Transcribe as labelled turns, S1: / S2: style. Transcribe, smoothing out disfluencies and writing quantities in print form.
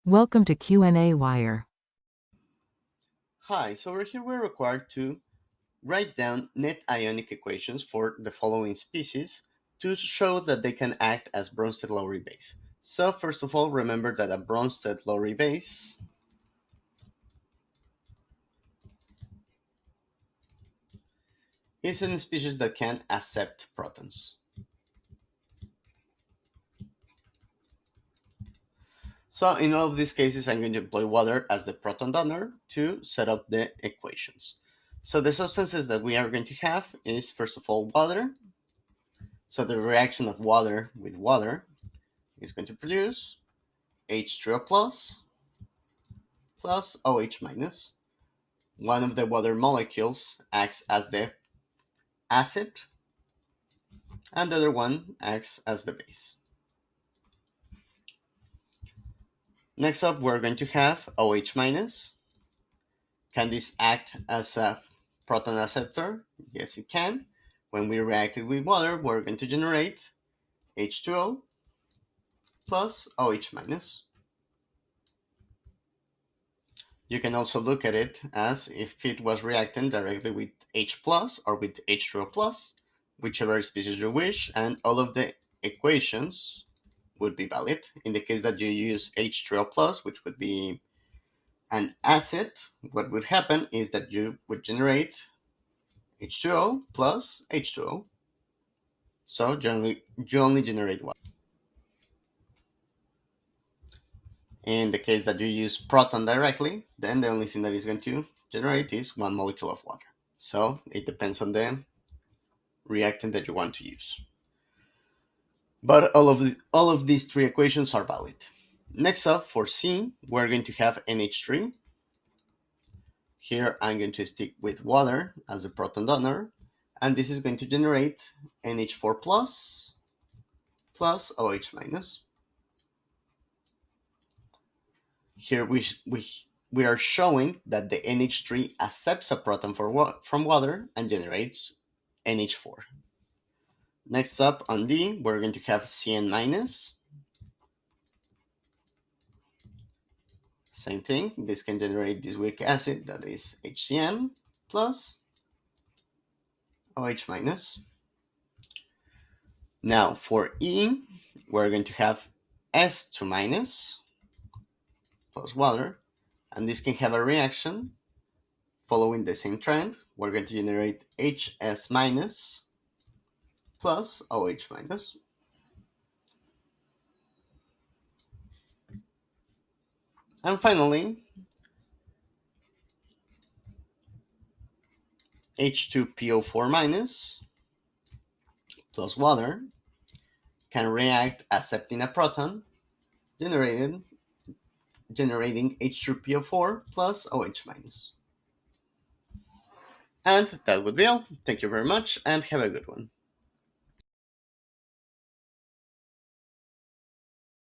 S1: Welcome to qnawire.
S2: Hi, so over here we're required to write down net ionic equations for the following species to show that they can act as Bronsted-Lowry base. So first of all, remember that a Bronsted-Lowry base is a species that can accept protons. So in all of these cases, I'm going to employ water as the proton donor to set up the equations. So the substances that we are going to have is first of all water. So the reaction of water with water is going to produce H3O plus OH minus. One of the water molecules acts as the acid, and the other one acts as the base. Next up, we're going to have OH minus. Can this act as a proton acceptor? Yes, it can. When we react it with water, we're going to generate H2O plus OH minus. You can also look at it as if it was reacting directly with H plus or with H2O plus, whichever species you wish, and all of the equations would be valid. In the case that you use H2O plus, which would be an acid, what would happen is that you would generate H2O plus H2O. So generally, you only generate one. In the case that you use proton directly, then the only thing that is going to generate is one molecule of water. So it depends on the reactant that you want to use. But all of these three equations are valid. Next up, for C, we're going to have NH3. Here I'm going to stick with water as a proton donor, and this is going to generate NH4 plus OH minus. Here we are showing that the NH3 accepts a proton from water and generates NH4. Next up on D, we're going to have Cn minus. Same thing, this can generate this weak acid that is HCN plus OH minus. Now for E, we're going to have S2 minus plus water, and this can have a reaction following the same trend. We're going to generate HS minus plus OH minus. And finally, H2PO4 minus plus water can react accepting a proton, generating H2PO4 plus OH minus. And that would be all. Thank you very much and have a good one.